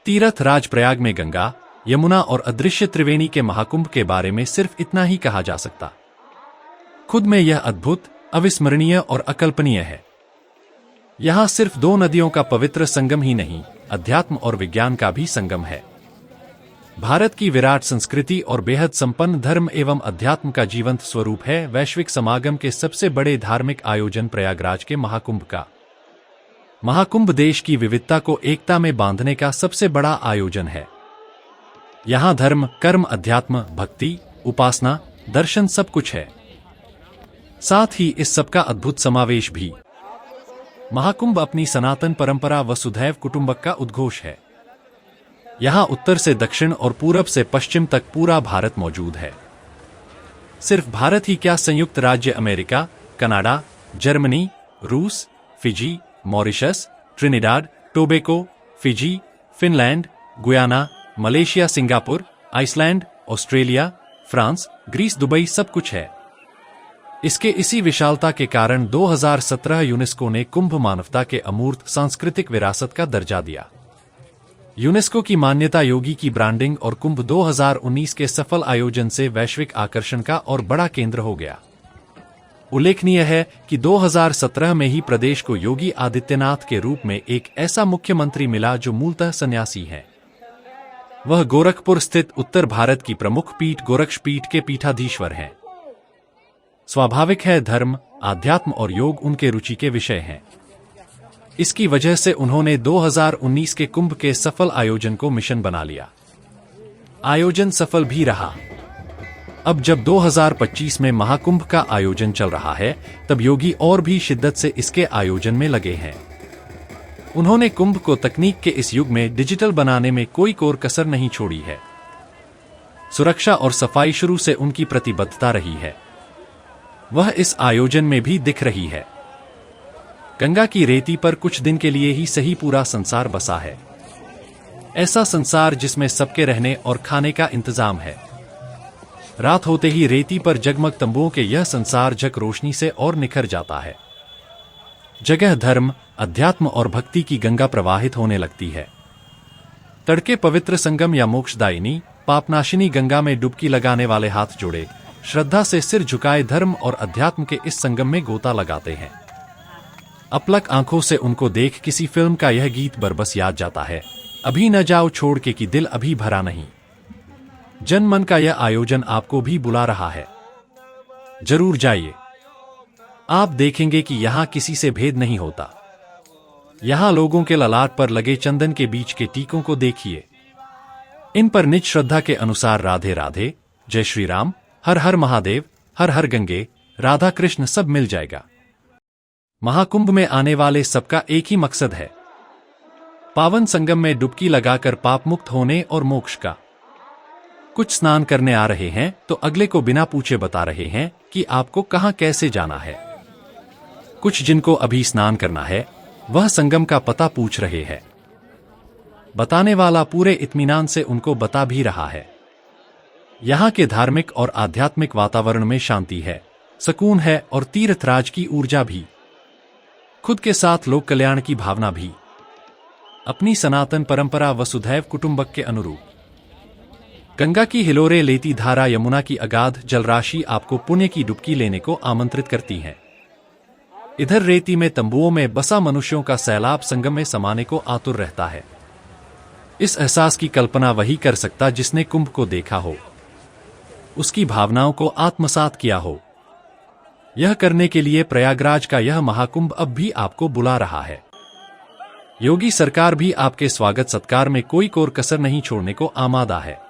तीर्थ राज प्रयाग में गंगा, यमुना और अदृश्य त्रिवेणी के महाकुंभ के बारे में सिर्फ इतना ही कहा जा सकता। खुद में यह अद्भुत, अविस्मरणीय और अकल्पनीय है। यहां सिर्फ दो नदियों का पवित्र संगम ही नहीं, अध्यात्म और विज्ञान का भी संगम है। भारत की विराट संस्कृति और बेहद संपन्न धर्म एवं अध्यात्म का जीवंत स्वरूप है। वैश्विक समागम के सबसे बड़े धार्मिक आयोजन प्रयागराज के महाकुंभ का। महाकुंभ देश की विविधता को एकता में बांधने का सबसे बड़ा आयोजन है। यहां धर्म, कर्म, अध्यात्म, भक्ति, उपासना, दर्शन सब कुछ है। साथ ही इस सबका अद्भुत समावेश भी। महाकुंभ अपनी सनातन परंपरा वसुधैव कुटुंबक का उद्घोष है। यहां उत्तर से दक्षिण और पूरब से पश्चिम तक पूरा भारत मौजूद है। सिर्फ भारत ही क्या, संयुक्त राज्य अमेरिका, कनाडा, जर्मनी, रूस, Fiji, Mauritius, Trinidad, Tobago, Fiji, Finland, Guyana, Malaysia, Singapore, Iceland, Australia, France, Greece, Dubai सब कुछ है। इसके इसी विशालता के कारण 2017 यूनेस्को ने कुंभ मानवता के अमूर्त सांस्कृतिक विरासत का दर्जा दिया। यूनेस्को की मान्यता, योगी की ब्रांडिंग और कुंभ 2019 के सफल आयोजन से वैश्विक आकर्षण का और बड़ा केंद्र हो गया। उल्लेखनीय है कि 2017 में ही प्रदेश को योगी आदित्यनाथ के रूप में एक ऐसा मुख्यमंत्री मिला जो मूलतः सन्यासी है। वह गोरखपुर स्थित उत्तर भारत की प्रमुख पीठ गोरक्ष पीठ के पीठाधीश्वर हैं। स्वाभाविक है, धर्म, आध्यात्म और योग उनके रुचि के विषय हैं। इसकी वजह से उन्होंने 2019 के कुंभ के सफल आयोजन को मिशन बना लिया। आयोजन सफल भी रहा। अब जब 2025 में महाकुंभ का आयोजन चल रहा है, तब योगी और भी शिद्दत से इसके आयोजन में लगे हैं। उन्होंने कुंभ को तकनीक के इस युग में डिजिटल बनाने में कोई कोर कसर नहीं छोड़ी है। सुरक्षा और सफाई शुरू से उनकी प्रतिबद्धता रही है। वह इस आयोजन में भी दिख रही है। गंगा की रेती पर कुछ दिन के लिए ही सही पूरा संसार बसा है। ऐसा संसार जिसमें सबके रहने और खाने का इंतजाम है। रात होते ही रेती पर जगमग तंबुओं के यह संसार झक रोशनी से और निखर जाता है। जगह धर्म, अध्यात्म और भक्ति की गंगा प्रवाहित होने लगती है। तड़के पवित्र संगम या मोक्षदायिनी, पापनाशिनी गंगा में डुबकी लगाने वाले हाथ जोड़े, श्रद्धा से सिर झुकाए धर्म और अध्यात्म के इस संगम में गोता लगाते हैं। अपलक आंखों से उनको देख किसी फिल्म का यह गीत बरबस याद जाता है, अभी न जाओ छोड़ के कि दिल अभी भरा नहीं। जन मन का यह आयोजन आपको भी बुला रहा है। जरूर जाइए। आप देखेंगे कि यहां किसी से भेद नहीं होता। यहां लोगों के ललाट पर लगे चंदन के बीच के टीकों को देखिए। इन पर निज श्रद्धा के अनुसार राधे राधे, जय श्री राम, हर हर महादेव, हर हर गंगे, राधा कृष्ण सब मिल जाएगा। महाकुंभ में आने वाले सबका एक ही मकसद है, पावन संगम में डुबकी लगाकर पाप मुक्त होने और मोक्ष का। कुछ स्नान करने आ रहे हैं तो अगले को बिना पूछे बता रहे हैं कि आपको कहां कैसे जाना है। कुछ जिनको अभी स्नान करना है, वह संगम का पता पूछ रहे हैं। बताने वाला पूरे इत्मीनान से उनको बता भी रहा है। यहां के धार्मिक और आध्यात्मिक वातावरण में शांति है, सुकून है और तीर्थराज की ऊर्जा भी। खुद के साथ लोक कल्याण की भावना भी। अपनी सनातन परंपरा वसुधैव कुटुंबक के अनुरूप। गंगा की हिलोरे लेती धारा, यमुना की अगाध जलराशि आपको पुण्य की डुबकी लेने को आमंत्रित करती है। इधर रेती में तंबुओं में बसा मनुष्यों का सैलाब संगम में समाने को आतुर रहता है। इस एहसास की कल्पना वही कर सकता जिसने कुंभ को देखा हो, उसकी भावनाओं को आत्मसात किया हो। यह करने के लिए प्रयागराज का यह महाकुंभ अब भी आपको बुला रहा है। योगी सरकार भी आपके स्वागत सत्कार में कोई कोर कसर नहीं छोड़ने को आमादा है।